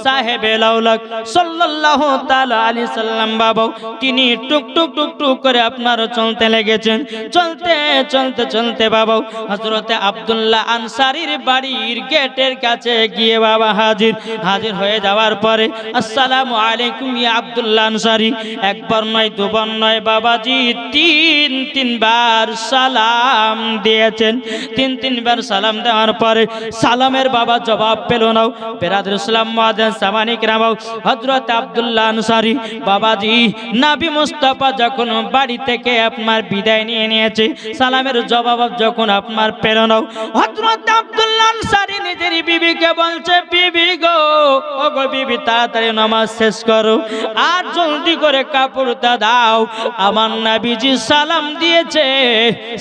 সাহেবে লাউলাক সাল্লাল্লাহু তাআলা আলাইহি সাল্লাম বাবা তিনি টুক টুক টুক টুক করে আপনার চলতে লেগেছেন। চলতে চলতে চলতে বাবা হযরতে আব্দুল্লাহ আনসারীর বাড়ির গেটের কাছে গিয়ে বাবা হাজির হয়ে যাওয়ার পরে আসসালামু আলাইকুম ইয়া আব্দুল্লাহ আনসারী একবার নয় দুবার নয় বাবাজি তিনবার সালাম দিয়েছেন। তিনবার সালাম দেওয়ার পরে সালামের বাবা জবাব পেল না। বেরাদর ইসলাম মুআজ্জিজ সামানি কিরাম হযরত আব্দুল্লাহ আনসারী বাবাজি নবী মুস্তাফা যখন বাড়ি থেকে আপনার বিদায় নিয়ে নিয়েছে সালামের জবাব যখন আপনার পেল না হযরত আব্দুল্লাহ আনসারী নিজের বিবিকে বলছে বিবি গো ও গো বিবি তাড়াতাড়ি নামাজ শেষ করো আর জলদি করে কাপড়টা দাও আমার নবীজি সালাম দিয়েছে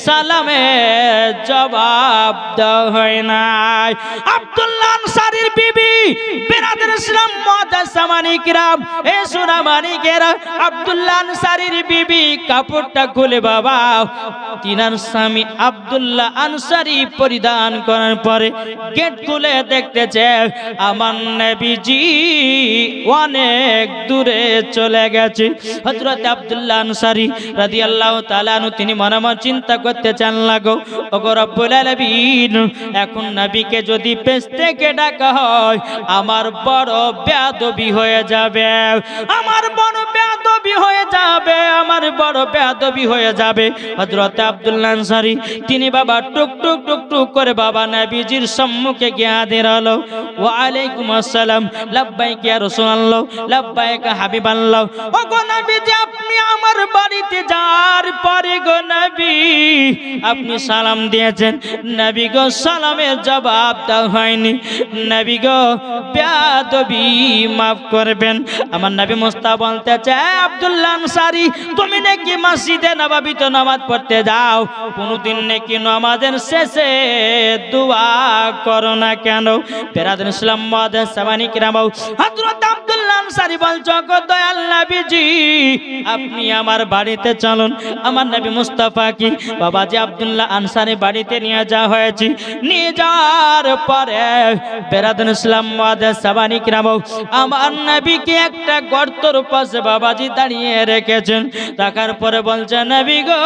সালামের জবাব দেওয়া হয় নাই। আব্দুল্লাহ আনসারীর বিবি বেরাদর ইসলাম মুআজ্জিজ সামানি কিরাম এ সোনা মানিকেরা আব্দুল্লাহ আনসারীর বিবি কাপড়টা খুলে বাবা তিনার স্বামী আব্দুল্লাহ আনসারী পরিধান করার পরে গেট খুলে দেখতেছে আমার নবীজি অনেক দূরে চলে গেছে। হযরত আব্দুল্লাহ আনসারী রাদিয়াল্লাহু তাআলা আনহু তিনি মনে মনে চিন্তা করতে চান লাগো ওগো রব্বুল আলামিন এখন নবীকে যদি পেছ থেকে ডাকা হয় আমার বড় বেয়াদবি হয়ে যাবে, আমার বড় বেয়াদবি হয়ে যাবে, আমার বড় বেয়াদবি হয়ে যাবে। হযরত আব্দুল্লাহ আনসারী তিনি বাবা টুক টুক টুক টুক করে বাবা নবীজির সম্মুখে গিয়ে হাজির হলো। ওয়া আলাইকুম আসসালাম লাব্বাইক ইয়া রাসূলুল্লাহ লাব্বাইক হাবিবাল্লাহ। ও গো নবীজি আপনি আমার বাড়িতে যাওয়ার পরে গো নবী আপনি সালাম দিয়েছেন নবী গো সালামের জবাব দাও হয়নি নবী গো বেয়াদবি মাফ করবেন। আমার নবী মুস্তাফা বলতে চায় আব্দুল্লাহ আনসারী তুমি নাকি মসজিদে নববীতে নামাজ পড়তে যাও কোনদিন নাকি নামাজের শেষে দোয়া করো না কেন? বেরাদর ইসলাম মুআজ্জিজ সামানি কিরাম হযরত আব্দুল্লাহ আনসারী বলছো গো দয়াল নবীজি আপনি আমার বাড়িতে চলুন। আমার নবী মুস্তাফা কি বাবাজি আব্দুল্লাহ আনসারী বাড়িতে নিয়ে যাওয়া হয়েছে। নিয়ে যাওয়ার পরে বেরাদর ইসলাম মুআজ্জিজ সামানি কিরাম আমার নবীকে একটা গর্তের পাশে বাবাজি দাঁড়িয়ে রেখেছেন। রাখার পরে বলছে নবী গো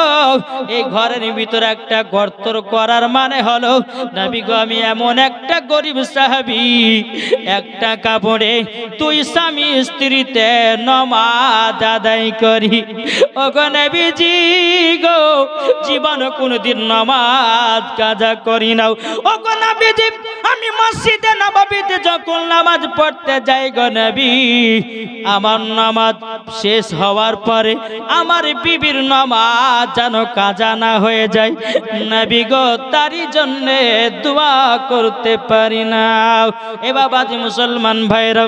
এই ঘরের ভিতরে একটা গর্ত করার মানে হলো নবী গো আমি এমন একটা গরিব সাহাবী একটা কাপড়ে তুই স্বামী স্ত্রীতে নামাজ আদায় করি। ও গো নবীজি গো জীবন কোনদিন নামাজ কাজা করি না। ও গো নবীজি আমি মসজিদে নববীতে যখন নামাজ পড়তে যাই গো নবী আমার নামাজ শেষ হওয়ার পরে আমার বিবির নামাজ যেন কাজা না হয়ে যায় নবী গো তারই জন্য দোয়া করতে পারি না। এ বাবাজি মুসলমান ভাইরা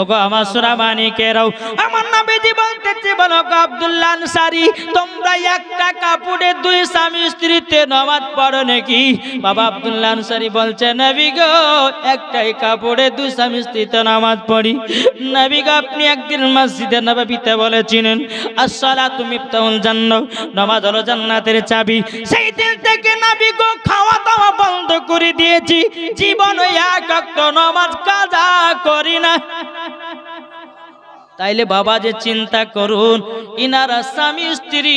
ওগো আমার সোনা মানিকেরাও আমার নবীজি বলতেছে বলো আব্দুল্লাহ আনসারী তোমরা একটা কাপড়ে দুই স্বামী স্ত্রীতে নামাজ পড়ো নাকি? বাবা আব্দুল্লাহ আনসারী বলছে নবী গো একটাই কাপড়ে দুই স্বামী স্ত্রীতে নামাজ পড়ি। নবী গো আপনি একদিন মসজিদে নববীতে বলেছিলেন আসসালাতু মিফতাহুল জান্নাহ নামাজ হলো জান্নাতের চাবি। সেই দিন থেকে নবী গো খাওয়া দাওয়া বন্ধ করে দিয়েছি জীবনে এক ওয়াক্ত নামাজ কাজা করি না। তাইলে বাবা যে চিন্তা করুন ইনারা স্বামী স্ত্রী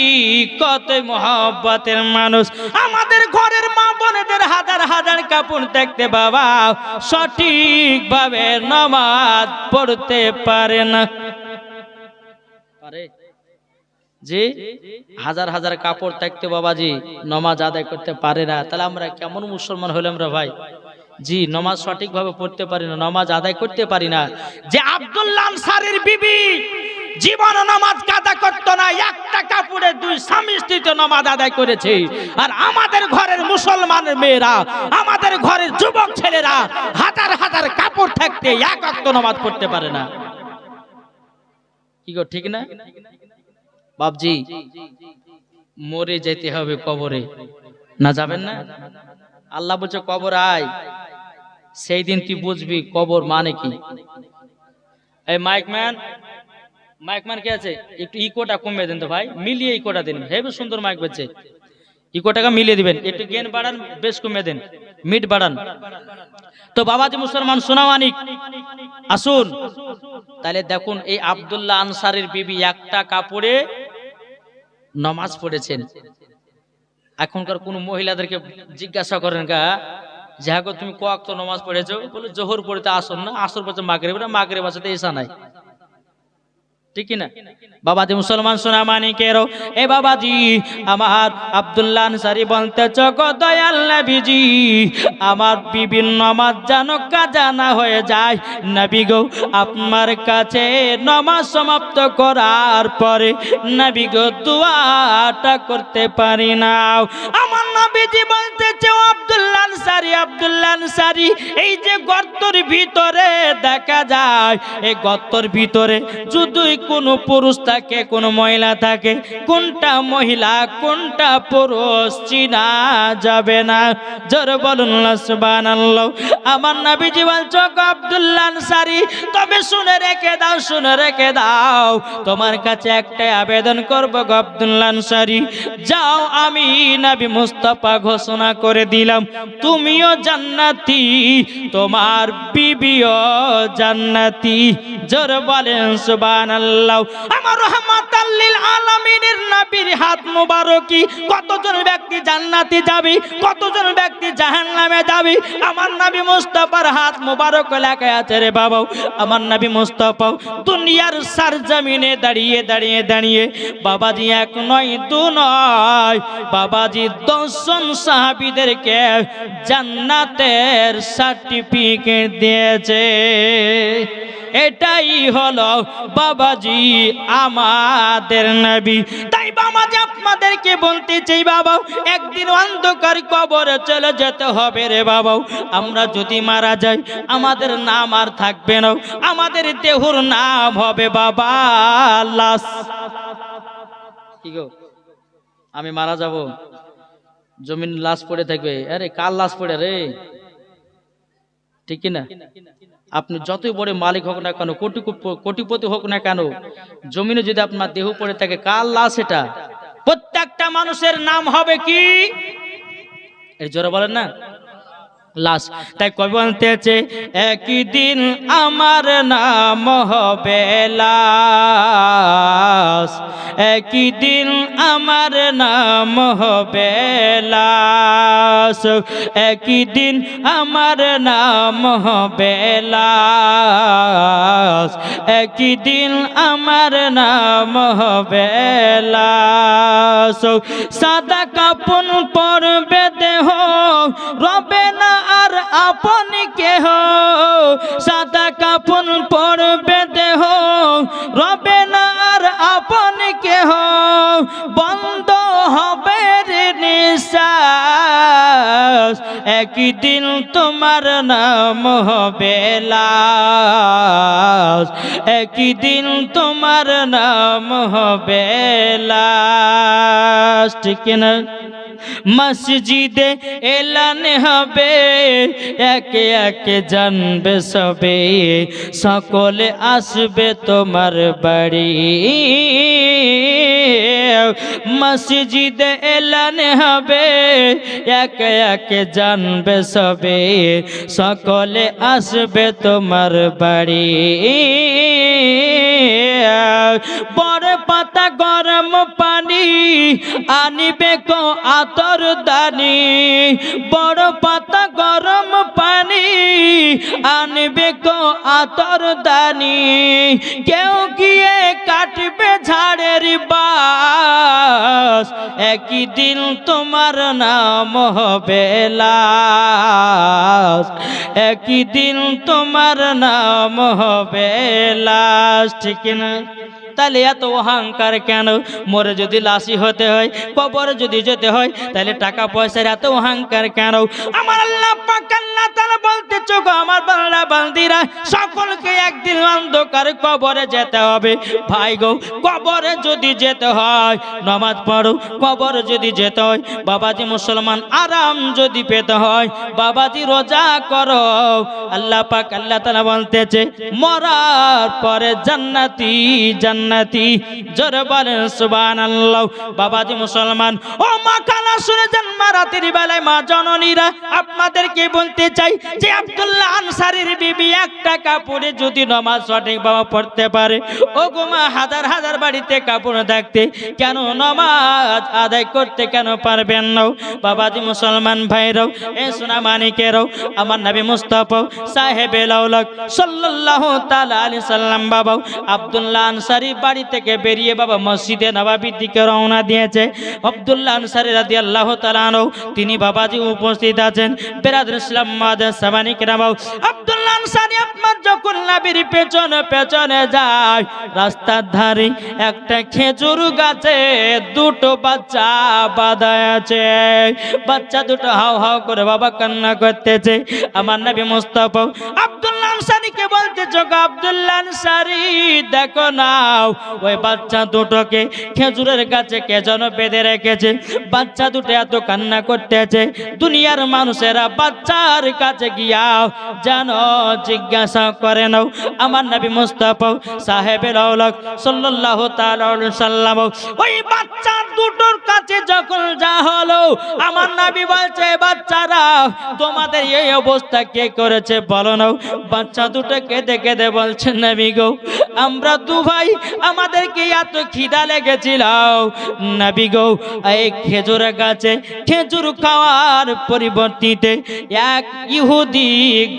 কত মহব্বতের মানুষ। আমাদের ঘরের মা বোনেদের হাজার হাজার কাপড় দেখতে বাবা সঠিক ভাবে নামাজ পড়তে পারে না। পারে জি হাজার হাজার কাপড় থাকতে বাবাজি নামাজ আদায় করতে পারে না। তাহলে আমরা কেমন মুসলমান হলাম রে ভাই? জি নামাজ সঠিক ভাবে পড়তে পারি না, নামাজ আদায় করতে পারি না। যে আব্দুল্লাহ আনসারীর বিবি জীবন নামাজ কাজা করতো না একটা কাপড়ে দুই স্বামী স্ত্রীতে নামাজ আদায় করেছে। আর আমাদের ঘরের মুসলমানের মেয়েরা আমাদের ঘরের যুবক ছেলেরা হাজার হাজার কাপড় থাকতে এক ওয়াক্ত নামাজ পড়তে পারে না। কি গো ঠিক না বাপজি? মরে যেতে হবে কবরে, না যাবেন না? আল্লাহ বলছে কবর আয়, সেই দিন তুই বুঝবি কবর মানে কি। এই মাইকম্যান কে আছে একটু ইকোটা কমিয়ে দেন তো ভাই, মিলিয়ে ইকোটা দেন। হেবি সুন্দর মাইক বাজছে, ইকোটাকে মিলিয়ে দিবেন, একটু গেন বাড়ান, বেশ কমিয়ে দেন, মিট বাড়ান। তো বাবাজি মুসলমান সোনামানিক আসুন তাহলে দেখুন এই আব্দুল্লাহ আনসারীর বিবি একটা কাপড়ে নামাজ পড়েছেন। এখনকার কোন মহিলাদেরকে জিজ্ঞাসা করেন গা যে হ্যাঁ তুমি ক ওয়াক্ত নামাজ পড়েছো, বলে জোহর পড়তে আসর না, আসর পড়তে মাগরিব না, মাগরিব বাঁচাতে ঈশা নাই, ঠিক না বাবাজি মুসলমান সোনা মানিকেরও। এ বাবাজি আমার আব্দুল্লাহ আনসারী বলতেছ গো দয়াল নবীজি আমার বিবির নামাজ যেন কাজা না হয়ে যায়। নবী গো আপনার কাছে নামাজ সমাপ্ত করার পরে নবী গো দোয়াটা করতে পারি না। আমার নবীজি বলতেছে ও আব্দুল্লাহ আনসারী, আব্দুল্লাহ আনসারী এই যে গর্তের ভিতরে দেখা যায়, এই গর্তের ভিতরে যদি কোনো পুরুষ থাকে কোনো মহিলা থাকে, কোনটা মহিলা কোনটা পুরুষ চিনা যাবে না। জোরে বলুন সুবহানাল্লাহ। আমার নবীজি বলছো আব্দুল্লাহ আনসারী তবে শুনে রেখে দাও, শুনে রেখে দাও, তোমার কাছে একটা আবেদন করবো গো আব্দুল্লাহ আনসারী, যাও আমি নবী মুস্তাফা ঘোষণা করে দিলাম তুমিও জান্নাতি তোমার বিবিও জান্নাতি। জোরে বলেন সুবহানাল্লাহ। আমার রাহমাতাল লিল আলামিনের নবীর হাত মুবারকি কতজন ব্যক্তি জান্নাতে যাবে, কতজন ব্যক্তি জাহান্নামে যাবে, আমার নবী মুস্তাফার হাত মুবারক লেখা আছে রে বাবা। আমার নবী মুস্তাফা দুনিয়ার সরজমিনে দাঁড়িয়ে দাঁড়িয়ে দাঁড়িয়ে বাবাজি এক নয় দু নয় বাবাজি 10 জন সাহাবীদেরকে জান্নাতের সার্টিফিকেট দিয়েছে। এটাই হলো বাবাজি আমাদের নবী। তাই বাবাজি আপনাদেরকে বলতে চাই বাবা একদিন অন্ধকার কবরে চলে যেতে হবে রে বাবা। আমরা যদি মারা যাই আমাদের নাম আর থাকবে না, আমাদের দেহর নাম হবে বাবা লাশ। কি গো আমি মারা যাব জমিন লাশ পড়ে থাকবে, আরে কার লাশ পড়ে রে, ঠিক না? আপনি যতই বড় মালিক হোক না কেন, কোটিপতি হোক না কেন, জমিনে যদি আপনার দেহ পড়ে থাকে কার লাশ এটা? প্রত্যেকটা মানুষের নাম হবে কি? এই জোরে বলেন না লাশ। তাই কবি বলতেছে একই দিন আমার নাম হবে লাশ, একই দিন আমার নাম হবে লাশ, একই দিন আমার নাম হবে লাশ, একই দিন আমার নাম হবে লাশ। সাদা কাপন পরবে দেহ রবে না আর আপন কেহ, সাদা কাপন পরবে দেহ রবে না আর আপন কেহ, বন্ধ হবে রে নিঃশ্বাস, একই দিন তোমার নাম হবে লাশ, একই দিন তোমার নাম হবে লাশ, ঠিক না? মসজিদে এলান হবে একে একে জানবে সবে, সকলে আসবে তোমার বাড়ি। মসজিদে এলান হবে একে একে জানবে সবে, সকলে আসবে তোমার বাড়ি। বড় পাতা গরম পানি আনিবে কো আতর দানি, বড় পাতা গরম পানি আনবে কো আতর দানি, কেউ গিয়ে কাটবে ঝাড়ের বাস, একই দিন তোমার নাম হবে লাশ, একই দিন তোমার নাম হবে লাশ, ঠিক না? তাহলে এত অহংকার কেন? মরে যদি লাশি হতে হয়, কবরে যদি যেতে হয়, তাহলে টাকা পয়সার এত অহংকার কেন? আমার আল্লাহ পাক আল্লাহ তাআলা বলতেছ গো আমার বান্দা বান্দিরা সকলকে একদিন অন্ধকার কবরে যেতে হবে। ভাই গো কবরে যদি যেতে হয় নামাজ পড়ো, কবরে যদি যেতে হয় বাবাজি মুসলমান আরাম যদি পেতে হয় বাবাজি রোজা করো। আল্লাহ পাক আল্লাহ তাআলা বলতেছে মরার পরে জান্নাতি জান্নাত জান্নাতি। জোরে বলেন সুবহানাল্লাহ। বাবাজি মুসলমান, ও মা খালা শুনে যান, মা রাতের বেলায় মা জননীরা আপনাদেরকে বলতে চাই যে আব্দুল্লাহ আনসারীর বিবি একটা কাপড়ে যদি নামাজ সঠিকভাবে পড়তে পারে, ও গো মা, হাজার হাজার বাড়িতে কাপড় থাকতে কেন নামাজ আদায় করতে কেন পারবেন না? বাবাজি মুসলমান ভাইরাও, এ সোনা মানিকেরাও, আমার নবী মুস্তাফা সাহেবে লাউলাক সাল্লাল্লাহু তাআলা আলাইহি সাল্লাম বাবা আব্দুল্লাহ আনসারী বাড়ি থেকে বেরিয়ে বাবা মসজিদে নববীর দিকে রওনা দিয়েছে। আব্দুল্লাহ আনসারী রাদিয়াল্লাহু তাআলা আনহু তিনি বাবাজি উপস্থিত আছেন। বেরাদর ইসলাম মাদের সামানিকেরাম, আব্দুল্লাহ আনসারী আপনার যখন নবীর পেছনে পেছনে যায়, রাস্তার ধারে একটা খেজুর গাছে দুটো বাচ্চা বাঁধা আছে। বাচ্চা দুটো হাউ হাউ করে বাবা কান্না করতেছে। আমার নবী মুস্তাফা আব্দুল্লাহ আনসারীকে বলতেছে, গো আব্দুল্লাহ আনসারী, দেখো নাও ওই বাচ্চা দুটোকে খেজুরের গাছে কে যেন বেঁধে রেখেছে। বাচ্চা দুটো এত কান্না করতেছে, দুনিয়ার মানুষেরা বাচ্চার কাছে গিয়া যেন জিজ্ঞাসা করে নাও। আমার নবী মুস্তাফা সাহেবে লাউলাক সাল্লাল্লাহু তাআলা আলাইহি সাল্লাম ওই বাচ্চা দুটোর কাছে যখন যা হলো, আমার নবী বলছে, বাচ্চারা তোমাদের এই অবস্থা কে করেছে বলো না। বাচ্চা দুটো কেঁদে কেঁদে বলছে, নবী গো, আমরা দু ভাই, আমাদেরকে এত খিদা লেগেছিল নবী গো, এই খেজুর গাছে খেজুর খাওয়ার পরিবর্তিতে এক ইহুদি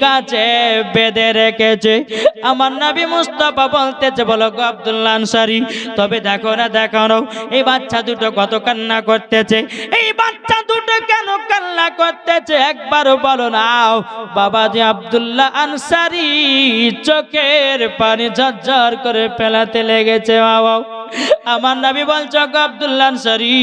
গাছে বেঁধে রেখেছে। আমার নবী মুস্তাফা বলতেছে, বলো গো আব্দুল্লাহ আনসারী, তবে দেখো না দেখো না এই বাচ্চা দুটো কত কান্না করতেছে, এই বাচ্চা দুটো কেন কান্না করতেছে একবার বলো নাও। বাবাজি আব্দুল্লাহ আনসারী চোখের পানি ঝরঝর করে ফেলাতে লেগেছে। বাবা আমার নবী বলছো, গো আব্দুল্লাহ আনসারী,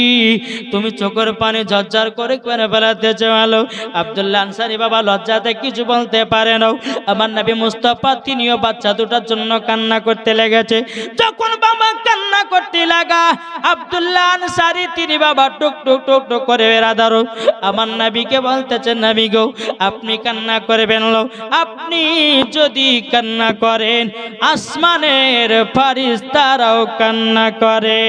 তুমি চোখের পানি ঝরঝর করে ফেলাতে চাও। আব্দুল্লাহ আনসারী বাবা লজ্জাতে কিছু বলতে পারে না। আমার নবী মুস্তাফা তিনিও বাচ্চা দুটার জন্য কান্না করতে লেগেছে। যখন বাবা কান্না করতে লাগা, আব্দুল্লাহ আনসারী তিনি বাবা টুক টুক টুক টুক করে বেরাদারো আমার নবীকে বলতেছেন, নবী গো, আপনি কান্না করবেন না, আপনি যদি কান্না করেন আসমানের ফেরেশতারাও কান্না করে।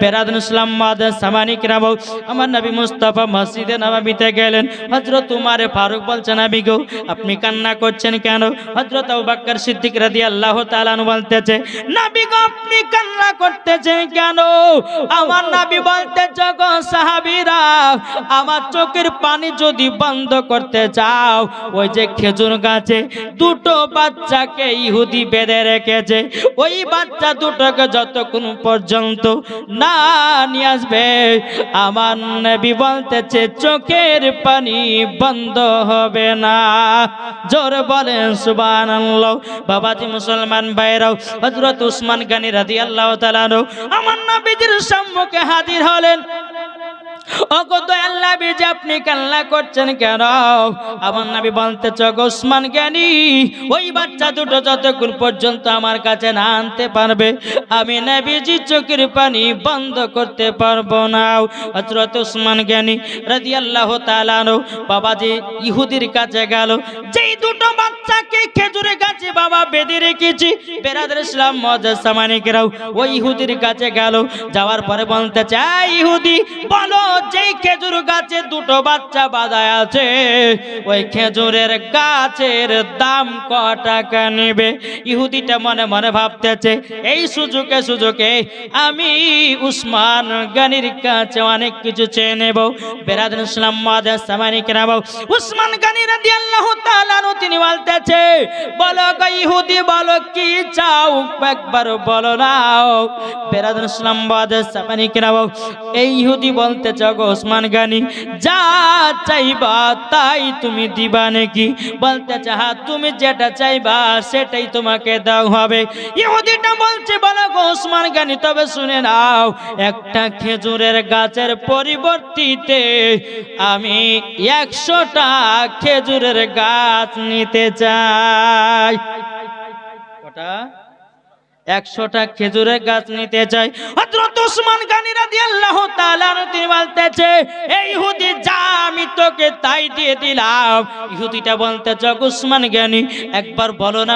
বেরাদুল ইসলাম মাদের সামানিকরাম, আমার নবী মুস্তাফা মসজিদে নববীতে গেলেন। হযরত উমর ফারুক বলছেন, নবী গো, আপনি কান্না করছেন কেন? হযরত আবু বকর সিদ্দিক রাদিয়াল্লাহু তাআলা আনহু বলতেছে, নবী গো, আপনি কান্না করতেছেন কেন? আমার নবী বলতেছে, গো সাহাবীরা, আমার চোখের পানি যদি বন্ধ করতে চাও, ওই যে খেজুর গাছে দুটো বাচ্চাকে ইহুদি বেঁধে রেখেছে, ওই বাচ্চা দুটোকে যতক্ষণ পর্যন্ত না নিয়ে আসবে, আমার নবী বলতেছে চোখের পানি বন্ধ হবে না। জোর বলেন সুবহানাল্লাহ। বাবাজি মুসলমান ভাইরাও, হযরত উসমান গনি রাদিয়াল্লাহু তাআলা আনহু আমার নবীজির সম্মুখে হাজির হলেন। ওগো দয়াল্লাহ নবীজি, আপনি কান্না করছেন কেন? আমার নবী বলতেছে, গো উসমান গনি, ওই বাচ্চা দুটো যতক্ষণ পর্যন্ত আমার কাছে না আনতে পারবে, আমি নবীজি চোখের পানি বন্ধ করতে পারবো না। হযরত উসমান গনি রাদিয়াল্লাহু তাআলা আনহু বাবাজি ইহুদির কাছে গেল। যেই দুটো বাচ্চাকে খেজুরে গাছে বাবা বেঁধে রেখেছি, বেরাদর ইসলাম মুআজ্জাজ সামানিকেরাও ওই ইহুদির কাছে গেল। যাওয়ার পরে বলতেছে, এই ইহুদি, বলো যেই খেজুর গাছে দুটো বাচ্চা বাঁধা আছে, ওই খেজুরের গাছের দাম ক টাকা নেবে? ইহুদিটা মনে মনে ভাবতেছে, এই সুযোগে সুযোগে আমি উসমান গনির কাছে অনেক কিছু চেয়ে নেব। বেরাদর ইসলাম মুআজ্জাজ সামানিকেরাম, উসমান গনি রাদিয়াল্লাহু তাআলা আনহু তিনি বলতেছে, বলো গো ইহুদি, বলো কি চাও একবার বলো নাও। বেরাদর ইসলাম মুআজ্জাজ সামানিকেরাম, এই ইহুদি বলতেছে, গো উসমান গনি, যা চাইবা তাই তুমি দিবা নাকি? বলতেছে, হ্যাঁ, তুমি যেটা চাইবা সেটাই তোমাকে দাও হবে। ইহুদিটা বলছে, বলো গো উসমান গনি, তবে শুনে নাও, একটা খেজুরের গাছের পরিবর্তিতে আমি 100টা খেজুরের গাছ নিতে চাই। কটা? 100টা খেজুরের গাছ নিতে চাই। হযরত উসমান গনি রাদিয়াল্লাহু তাআলা তিনি বলতেছে এই ইহুদি যা আমি তোকে তাই দিয়ে দিলাম। ইহুদিটা বলতেছে উসমান গনি একবার বলো না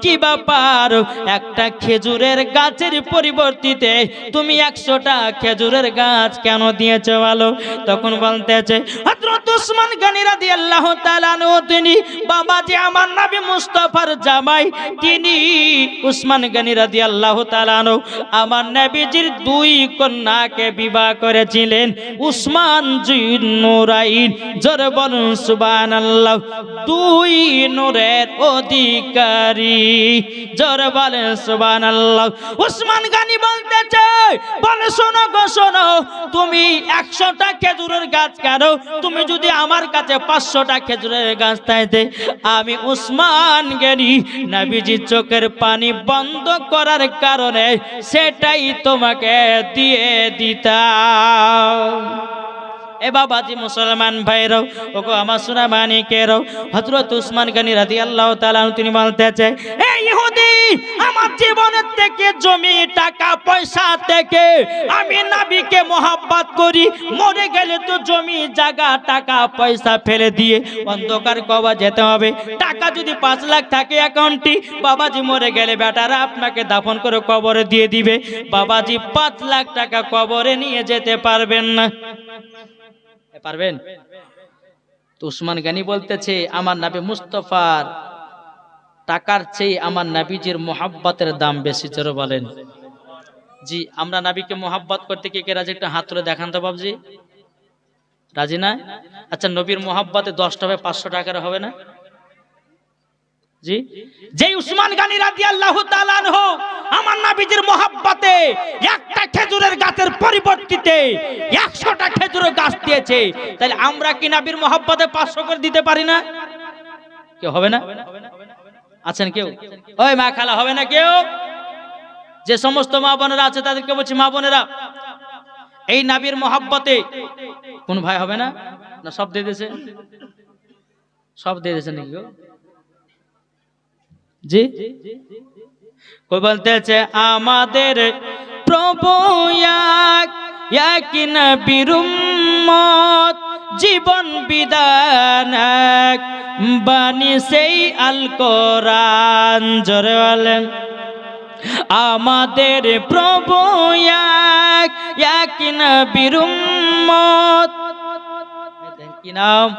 কি ব্যাপার, একটা খেজুরের গাছের পরিবর্তিতে তুমি 100টা খেজুরের গাছ কেন দিয়েছো বলো? তখন বলতেছে হযরত উসমান গনি রাদিয়াল্লাহু তাআলা তিনি বাবাজি আমার নবী মুস্তাফার জামাই, তিনি উসমান গনি রাদিয়াল্লাহু তাআলা আমার নবীজির 2 কন্যাকে বিবাহ করেছিলেন। উসমান জিন নুরাইন, জোরে বলুন সুবহানাল্লাহ। 2 নূরের অধিকারী, জোরে বলেন সুবহানাল্লাহ। উসমান গনি বলতেছে বলে শোনো গো শোনো, তুমি 100টা খেজুরের গাছ কেন? তুমি যদি আমার কাছে 500টা খেজুরের গাছ চাইতে, আমি উসমান গনি নবীজির চোখের পানি বন্ধ করার কারণে সেটাই তোমাকে দিয়ে দিতাম। এ বাবাজি মুসলমান ভাইরাও, ওগো আমার সোনা মানিকেরাও, হযরত উসমান গনি রাদিয়াল্লাহু তাআলা তিনি বলতেছে এই ইহুদি আমার জীবনের থেকে জমি টাকা পয়সা থেকে আমি নবীকে মহব্বত করি, মরে গেলে তো জমি জায়গা টাকা পয়সা ফেলে দিয়ে অন্ধকার কবর যেতে হবে। টাকা যদি 5 লাখ থাকে অ্যাকাউন্টে, বাবাজি মরে গেলে বেটারা আপনাকে দাফন করে কবরে দিয়ে দিবে। বাবাজি 5 লাখ টাকা কবরে নিয়ে যেতে পারবেন না, পারবেন? তো উসমান গনি বলতেছে আমার নবী মুস্তাফার টাকার চেয়ে আমার নবীজির মোহাব্বতের দাম বেশি। জোরে বলেন জি। আমরা নবীকে মোহাব্বত করতে কে কে রাজি? একটা হাত তুলে দেখান তো বাবজি, রাজি না? আচ্ছা নবীর মোহাব্বতে 10টা হবে 500 টাকার হবে না জি? যেই উসমান গনি রাদিয়াল্লাহু তাআলা আনহু আমার নবীজির মোহাব্বতে একটা খেজুরের গাছের পরিবর্তিতে 100টা খেজুরের গাছ দিয়েছে, তাহলে আমরা কি নবীর মোহাব্বতে 500 করে দিতে পারি না? কেউ হবে না? আছেন কেউ? ওই মা খালা হবে না কেউ? যে সমস্ত মা বোনেরা আছে তাদেরকে বলছি মা বোনেরা, এই নবীর মোহাব্বতে কোন ভাই হবে না? না সব দিয়ে দিয়েছে, সব দিয়ে দিয়েছে নাকি গো? জি কই বলতেছে আমাদের প্রভু এক নবীর উম্মত, জীবন বিধান এক বাণী সেই আল কোরআন। জোরে বলেন আমাদের প্রভু এক নবীর উম্মত। কি নাম?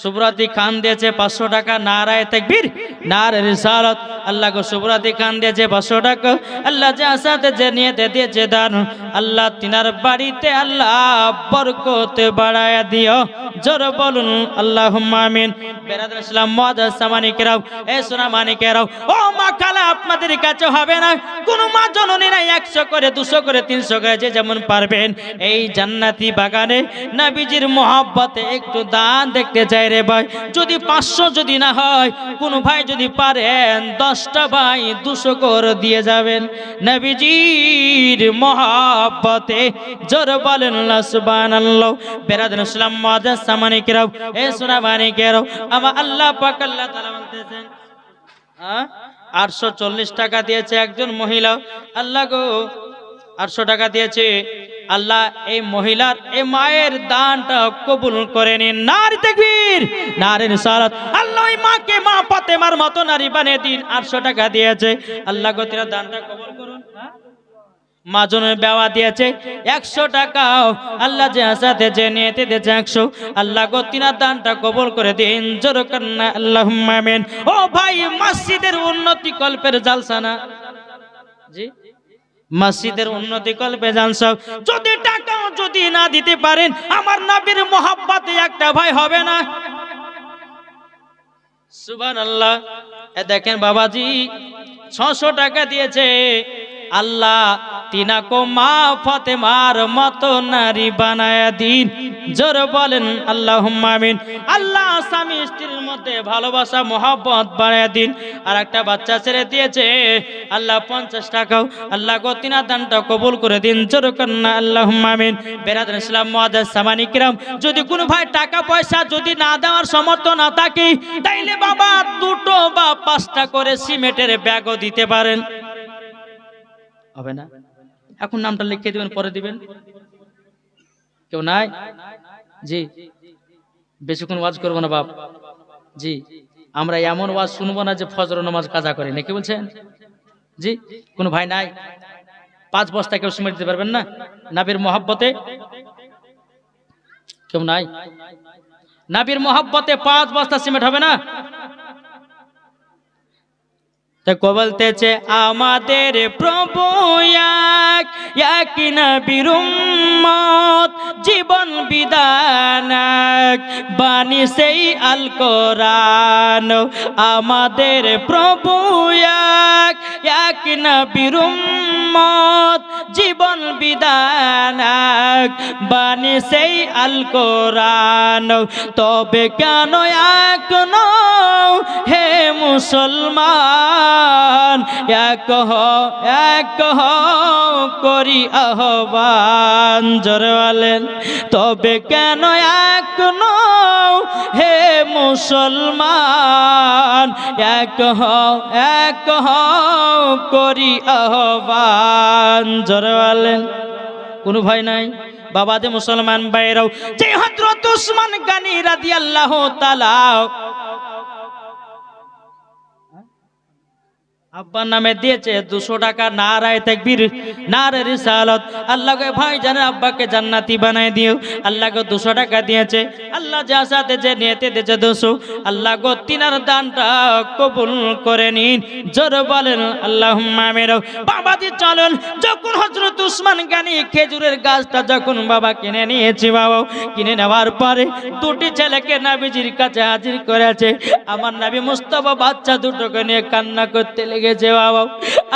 সুবরাতি খান দিয়েছে 500 টাকা। নারায়ে তাকবীর, নারে রিসালাত। আল্লাহ গো সুবরাতি খান দিয়েছে 500 টাকা। আল্লাহ যা সাথে যে নিয়তে দিয়েছে দান, আল্লাহ তিনার বাড়িতে আল্লাহ বরকত বাড়ায়া দিও। জোরে বলুন আল্লাহুম্মা আমিন। বেরাদার ইসলাম মুআজ্জাজ সামানিকেরাও, এ সোনা মানিকেরাও, ও মা খালা আপনাদের কাছে হবে না? কোন মা জননীরা 100 করে 200 করে 300 করে যে যেমন পারবেন এই জান্নাতি বাগানে নবীজির মোহাব্বতে একটু দান দেখতে চাই রে ভাই। যদি 500 যদি না হয়, কোন ভাই যদি পারেন 10টা ভাই 200 করে দিয়ে যাবেন নবীজির মোহাব্বতে। জোরে বলেন সুবহানাল্লাহ। বেরাদার ইসলাম মুআজ্জাজ সামানিকেরাও, এ সোনা মানিকেরাও, আমার আল্লাহ পাক আল্লাহ তাআলা বলতেছেন 840 টাকা দিয়েছে একজন মহিলা। আল্লাহ গো 800 টাকা দিয়েছে। আল্লাহ এই মহিলার এই মায়ের দানটা কবুল করে নিন। নারে তাকবীর, নারে রিসালাত। আল্লাহ এই মাকে মা ফাতেমার মতো নারী বানিয়ে দিন। 800 টাকা দিয়েছে। আল্লাহ গো তিনার দানটা কবুল করুন। মা জনের বেওয়া দিয়েছে 100 টাকা। আল্লাহ যে সাথে যে নিয়তে দিয়েছে 100, আল্লাহ গো তিনার দানটা কবুল করে দিন। জোরে কন্না আল্লাহুম্মা আমিন। ও ভাই মসজিদের উন্নতি কল্পের জালসা না জি, মসজিদের উন্নতি কল্পে জালসা। যদি টাকা যদি না দিতে পারেন, আমার নবীর মোহাব্বতে একটা ভাই হবে না। সুবহানাল্লাহ। এ দেখেন বাবাজি 600 টাকা দিয়েছে। আল্লাহ তিনাকো মা ফাতেমার মতো নারী বানায়া দিন। জোরে বলেন আল্লাহুম্মা আমিন। আল্লাহ স্বামী স্ত্রীর মধ্যে ভালোবাসা মহব্বত বাড়ায়া দিন। আর একটা বাচ্চা ছেড়ে দিয়েছে আল্লাহ 50 টাকাও আল্লাহ গো তিনার দানটা কবুল করে দিন। জোরে কন্না আল্লাহুম্মা আমিন। বেরাদার ইসলাম মুআজ্জাজ সামানি কিরাম, যদি কোনো ভাই টাকা পয়সা যদি না দেওয়ার সামর্থ্য না থাকে, তাইলে বাবা 2টো বা 5টা করে সিমেন্টের ব্যাগও দিতে পারেন। হবে না? এখন নামটা লিখে দিবেন, পরে দিবেন। কেউ নাই? জি, বেশিক্ষণ ওয়াজ করবো না বাপ। জি, আমরা এমন ওয়াজ শুনবো না যে ফজর নামাজ কাজা করে নাকি বলছেন? জি, কোনো ভাই নাই? 5 বস্তা কেউ সিমেন্ট দিতে পারবেন না নাবির মহব্বতে? কেউ নাই? নাবির মহব্বতে 5 বস্তা সিমেন্ট হবে না? তো বলতেছে আমাদের প্রভু এক নবীর উম্মত, জীবন বিধান বাণী সেই আল কোরআন। আমাদের প্রভু এক নবীর উম্মত, জীবন বিধান বাণী সেই আল কোরআন। তবে কেন এখনো হে মুসলমান এক করি আহ্বান? জোরে বলেন, তবে কেন এখনো হে মুসলমান এক করি আহ্বান? জোরে বলেন। কোনো ভয় নাই? বাবা যে মুসলমান ভাইরাও, যে হযরত উসমান গনি রাদিয়াল্লাহু তাআলা আব্বার নামে দিয়েছে 200 টাকা, নারায়ে তাকবীর, নারে রিসালাত। আল্লাহকে ভাই জানে আব্বাকে জান্নাতি বানাই দিও। আল্লাহকে 200 টাকা দিয়েছে, আল্লাহ যা সাথে যে নিয়তে দিয়েছে 200, আল্লাহ গো তিনার দানটা কবুল করে নিন। জোরে বলেন আল্লাহুম্মা আমিন। বাবাজি চলেন, যখন হযরত উসমান গনি খেজুরের গাছটা যখন বাবা কিনে নিয়েছি, বাবা কিনে নেওয়ার পরে 2টি ছেলেকে নবীজির কাছে হাজির করেছে। আমার নবী মুস্তাফা বাচ্চা দুটোকে নিয়ে কান্না করতে লেগেছে। বাবা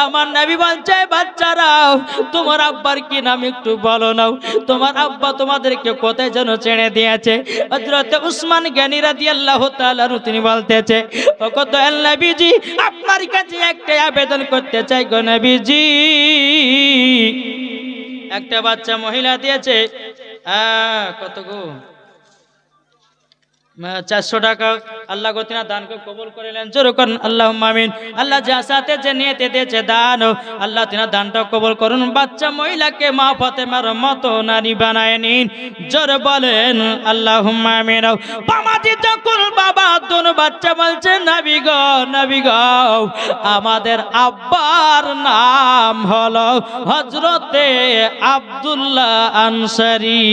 আমার নবী বলছে, বাচ্চারাও তোমার আব্বার কি নাম একটু বলো নাও, তোমার আব্বা তোমাদেরকে কোথায় যেন ছেড়ে দিয়েছে। হযরত উসমান গনি রাদিয়াল্লাহু তাআলা তিনি বলতেছে, ও কত নবীজি আপনার কাছে একটা আবেদন করতে চাই গো নবীজি। একটা বাচ্চা মহিলা দিয়েছে কত গো 400 টাকা। আল্লাহ গো তিনা দানকে কবুল করিলেন। জোরে করুন আল্লাহুম্মা আমিন। আল্লাহ যা সাথে যে নিয়তে দিয়েছে দান, আল্লাহ তিনা দানটা কবুল করুন। বাচ্চা মহিলাকে মা ফাতেমার মতো নারী বানায় নিন। জোরে বলেন আল্লাহুম্মা আমিন। বাবাজি যখন বাবা দোনো বাচ্চা বলছে, নবী গো নবী গো আমাদের আব্বার নাম হলো হযরতে আব্দুল্লাহ আনসারী।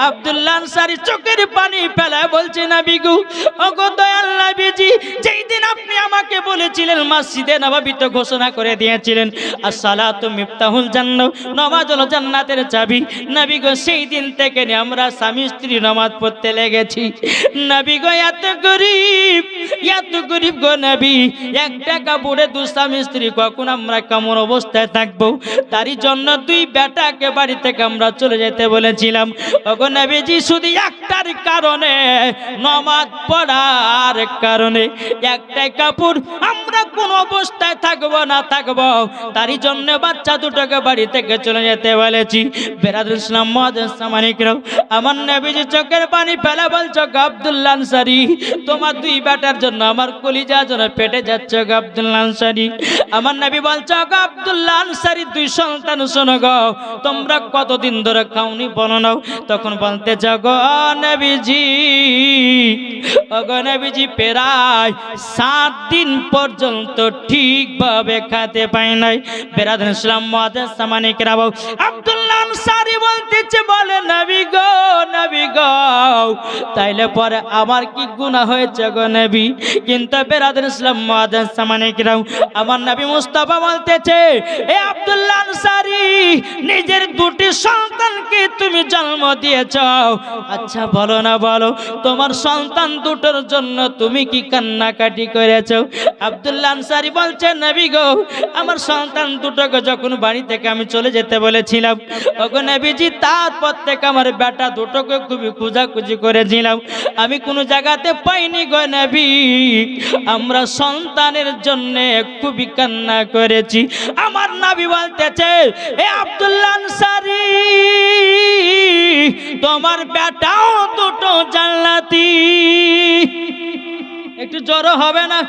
আব্দুল্লাহ আনসারী চোখের পানি ফেলে বলছে, নবী গো ওগো দয়াল নবীজি, যেই দিন আপনি আমাকে বলেছিলেন মসজিদে নববীতে ঘোষণা করে দিয়েছিলেন আসসালাতু মিফতাহুল জান্নাহ, নামাজ হলো জান্নাতের চাবি। নবী গো সেই দিন থেকে আমরা স্বামী স্ত্রী নামাজ পড়তে লেগেছি। নবী গো এত গরিব গো নবী, 1 টাকা পড়ে 2 স্বামী স্ত্রী কখন আমরা কেমন অবস্থায় থাকবো? তারই জন্য 2 বেটাকে বাড়ি থেকে আমরা চলে যেতে বলেছিলাম। ওগো নবীজি শুধু একটার কারণে, নামাজ পড়ার কারণে, একটাই কাপড় আমরা কোন অবস্থায় থাকবো না থাকবো, তারই জন্য বাচ্চা দুটোকে বাড়ি থেকে চলে যেতে বলেছি। বেরাদুল ইসলাম মুআজ্জিজ সামানিকরাও, আমার নবীজি চোখের পানি ফেলে বলছো, আব্দুল্লাহ আনসারী তোমার 2 বেটার জন্য আমার কলিজা যেন পেটে যাচ্ছে গো আব্দুল্লাহ আনসারী। আমার নবী বলছো, আব্দুল্লাহ আনসারী 2 সন্তান শোনো গো, তোমরা কতদিন ধরে খাওনি বলো নাও। তখন বলতে যাও গো নবীজি, ওগো নবীজি প্রায় 7 দিন পর্যন্ত ঠিকভাবে খেতে পাই নাই। বেরাদুল ইসলাম মুআজ্জিজ সামানিকরাও, আব্দুল্লাহ আনসারী বলতেছে, বলে নবী গো তাইলে পরে আমার কি গুনাহ হয়েছে গো নবী? কিন্তু বেরাদুল ইসলাম মুআজ্জিজ সামানিকরাও, আমার নবী মুস্তাফা বলতেছে, এ আব্দুল্লাহ আনসারী নিজের 2টি সন্তানকে তুমি জন্ম দিয়েছ, আচ্ছা বলো না বলো তোমার সন্তান দুটোর জন্য তুমি কি কান্নাকাটি করেছো? আব্দুল্লাহ আনসারী বলছে, নবী গো আমার সন্তান দুটোকে যখন বাড়ি থেকে আমি চলে যেতে বলেছিলাম, ওগো নবীজি তারপর থেকে আমার বেটা দুটোকে খুবই খোঁজাখুঁজি করেছিলাম, আমি কোনো জায়গাতে পাইনি গো নবী। আমরা সন্তানের জন্য খুবই কান্না করেছি। আমার নবী বলতেছে, এ আব্দুল্লাহ আনসারী তোমার বেটাও দুটো জান্নাতি। একটু জোরে হবে না?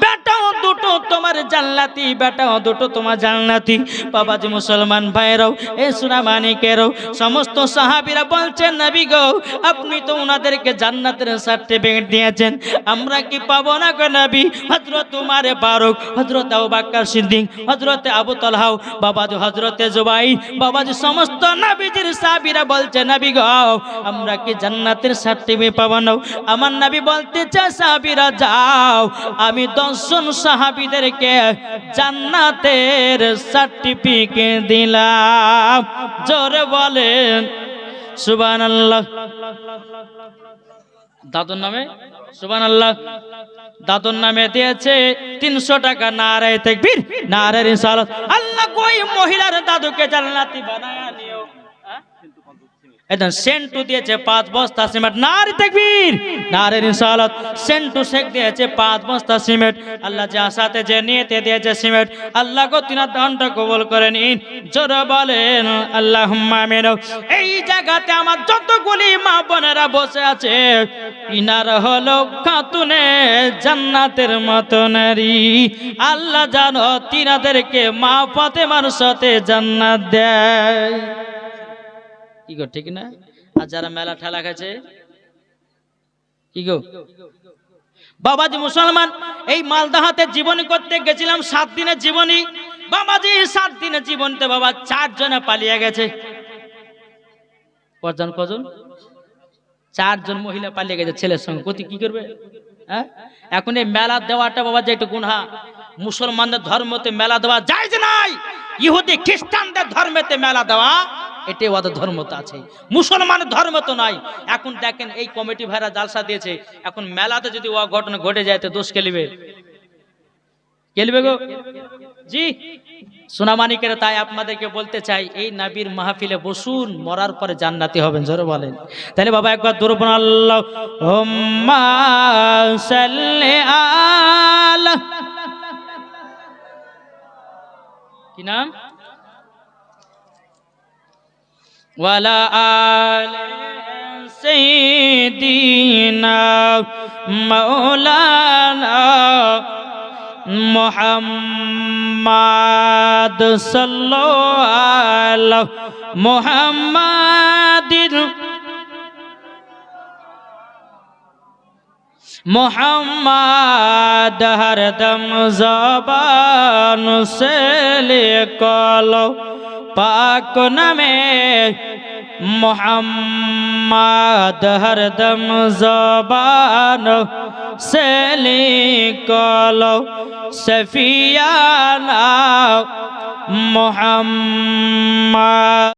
বেটাও দুটো তোমার জান্নাতি, বেটাও দুটো তোমার জান্নাতি। বাবাজি মুসলমান ভাইরাও, এ সোনা মানিকেরও, সমস্ত সাহাবীরা বলছেন নবী গো আপনি তো ওনাদেরকে জান্নাতের সার্টিফিকেট দিয়েছেন, আমরা কি পাবো না গো নবী? হযরত উমর ফারুক, হযরত আবু বকর সিদ্দিক, হযরত আবু তালহা, বাবাজি হযরত জুবাইর, বাবাজি সমস্ত নবীজির সাহাবীরা বলছে নবী গো আমরা কি জান্নাতের সার্টিফিকেট পাবো না? আমার নবী বলতে চায় সাহাবীরা যাও আমি 10 জন সাহাবীদেরকে জান্নাতের সার্টিফিকেট দিলাম। জোরে বলেন সুবহানাল্লাহ। দাদুর নামে সুবহানাল্লাহ, দাদুর নামে দিয়েছে 300 টাকা। নারায়ে তাকবীর, নারায়ে রিসালাত। আল্লাহ কই মহিলার দাদুকে জান্নাতি বানায়া নিও। একদম সেন্টু দিয়েছে 5 বস্তা সিমেন্ট। নারে তাকবীর, নারে রিসালাত। সেন্টু শেখ দিয়েছে 5 বস্তা সিমেন্ট। আল্লাহ যা সাথে যে নিয়তে দিয়েছে সিমেন্ট, আল্লাহ গো তিনার দানটা কবুল করে নিন। জোরে বলেন আল্লাহুম্মা আমিন। এই জায়গাতে আমার যতগুলি মা বোনেরা বসে আছে ইনারা হলো খাতুনে জান্নাতের মতো নারী। আল্লাহ জানো তিনাদেরকে মা ফাতেমার সাথে জান্নাত দেয়। কি গো ঠিক না? আর যারা মেলা ঠেলা খাচ্ছে কি গো? বাবাজি মুসলমান, এই মালদাহাতে জীবনী করতে গেছিলাম, 7 দিনের জীবনী। বাবাজি 7 দিনের জীবনীতে বাবা 4 জনে পালিয়ে গেছে। কজন? 4 জন মহিলা পালিয়ে গেছে ছেলের সঙ্গে। কতি কি করবে? হ্যাঁ, এখন এই মেলা দেওয়াটা বাবা যে একটু গুনাহ। মুসলমানদের ধর্মতে মেলা দেওয়া জায়েজ নাই, ইহুদি খ্রিস্টানদের ধর্মেতে মেলা দেওয়া এটাই ওদের ধর্মতে আছে, মুসলমানের ধর্ম তো নাই। এখন দেখেন এই কমিটি ভাইরা জালসা দিয়েছে, এখন মেলাতে যদি ও ঘটনা ঘটে যায় তো দোষ কে লিবে? গো জি সোনামানিকের। তাই আপনাদেরকে বলতে চাই এই নবীর মাহফিলে বসুন, মরার পরে জান্নাতি হবেন। জোরে বলেন। তাহলে বাবা একবার দরুদ পড়ুন, আল্লাহুম্মা সাল্লি আলা, কি নাম? ওয়ালা আলি সাইয়্যিদিনা মাওলানা মুহাম্মাদ সাল্লাল্লাহু মুহাম্মাদিন মুহাম্মাদ হরদম জবান সে লিখলো পাক নামে মুহাম্মাদ হরদম জবান से लिखलो सफियाना मुहम्मद।